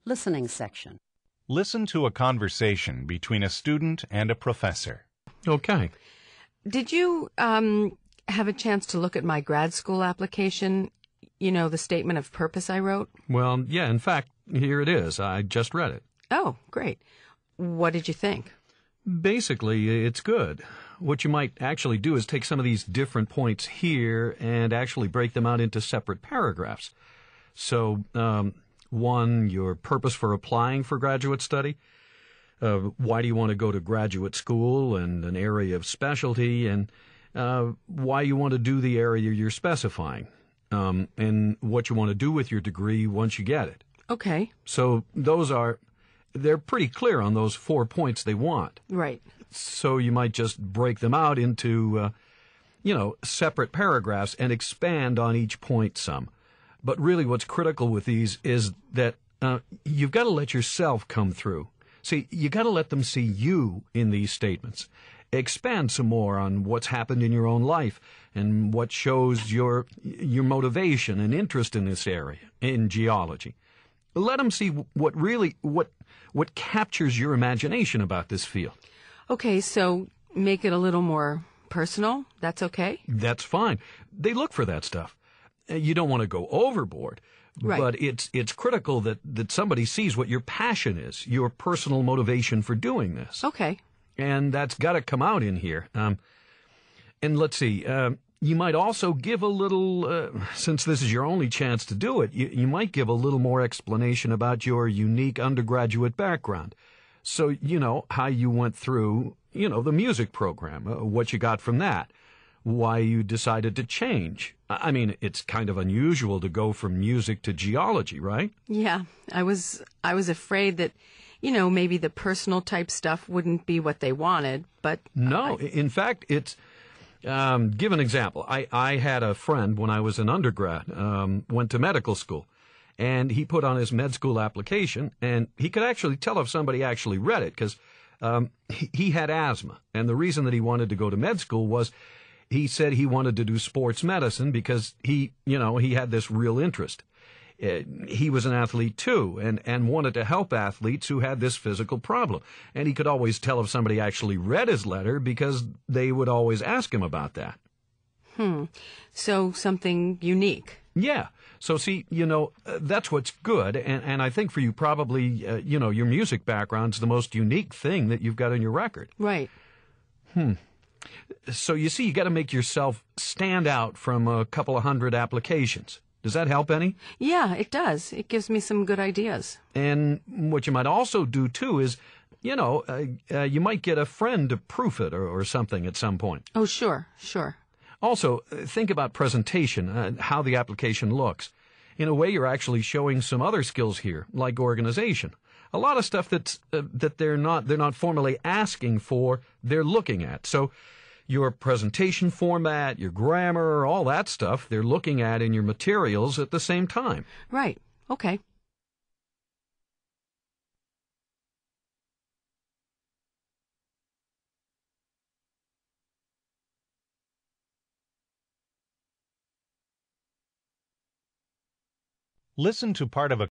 Listening section. Listen to a conversation between a student and a professor. Okay. Did you have a chance to look at my grad school application? You know, the statement of purpose I wrote? Well, yeah, in fact, here it is. I just read it. Oh, great. What did you think? Basically, it's good. What you might actually do is take some of these different points here and actually break them out into separate paragraphs. So, 1, your purpose for applying for graduate study. Why do you want to go to graduate school and an area of specialty, and why you want to do the area you're specifying, and what you want to do with your degree once you get it. Okay. So they're pretty clear on those 4 points they want. Right. So you might just break them out into, separate paragraphs and expand on each point some. But really what's critical with these is that you've got to let yourself come through. See, you got to let them see you in these statements. Expand some more on what's happened in your own life and what shows your motivation and interest in this area, in geology. Let them see what captures your imagination about this field. Okay, so make it a little more personal. That's okay? That's fine. They look for that stuff. You don't want to go overboard, right. But it's critical that somebody sees what your passion is, your personal motivation for doing this. Okay. And that's got to come out in here. And let's see, you might also give a little, since this is your only chance to do it, you might give a little more explanation about your unique undergraduate background. So, how you went through, the music program, what you got from that, why you decided to change. I mean, it's kind of unusual to go from music to geology, right? Yeah, I was afraid that, maybe the personal type stuff wouldn't be what they wanted, but... No, in fact, it's... give an example. I had a friend when I was an undergrad, went to medical school, and he put on his med school application, and he could actually tell if somebody actually read it, because he had asthma. And the reason that he wanted to go to med school was he said he wanted to do sports medicine because he had this real interest. He was an athlete too, and wanted to help athletes who had this physical problem. And he could always tell if somebody actually read his letter because they would always ask him about that. So something unique. Yeah. So see, that's what's good. And I think for you probably, your music background's the most unique thing that you've got on your record. Right. So you see, you got to make yourself stand out from a couple of hundred applications. Does that help any? Yeah, it does. It gives me some good ideas. And what you might also do, too, is, you might get a friend to proof it or something at some point. Oh, sure. Also, think about presentation, how the application looks. In a way, you're actually showing some other skills here, like organization. A lot of stuff that they're not formally asking for, they're looking at. So your presentation format, your grammar, all that stuff, they're looking at in your materials at the same time. Right. Okay. Listen to part of a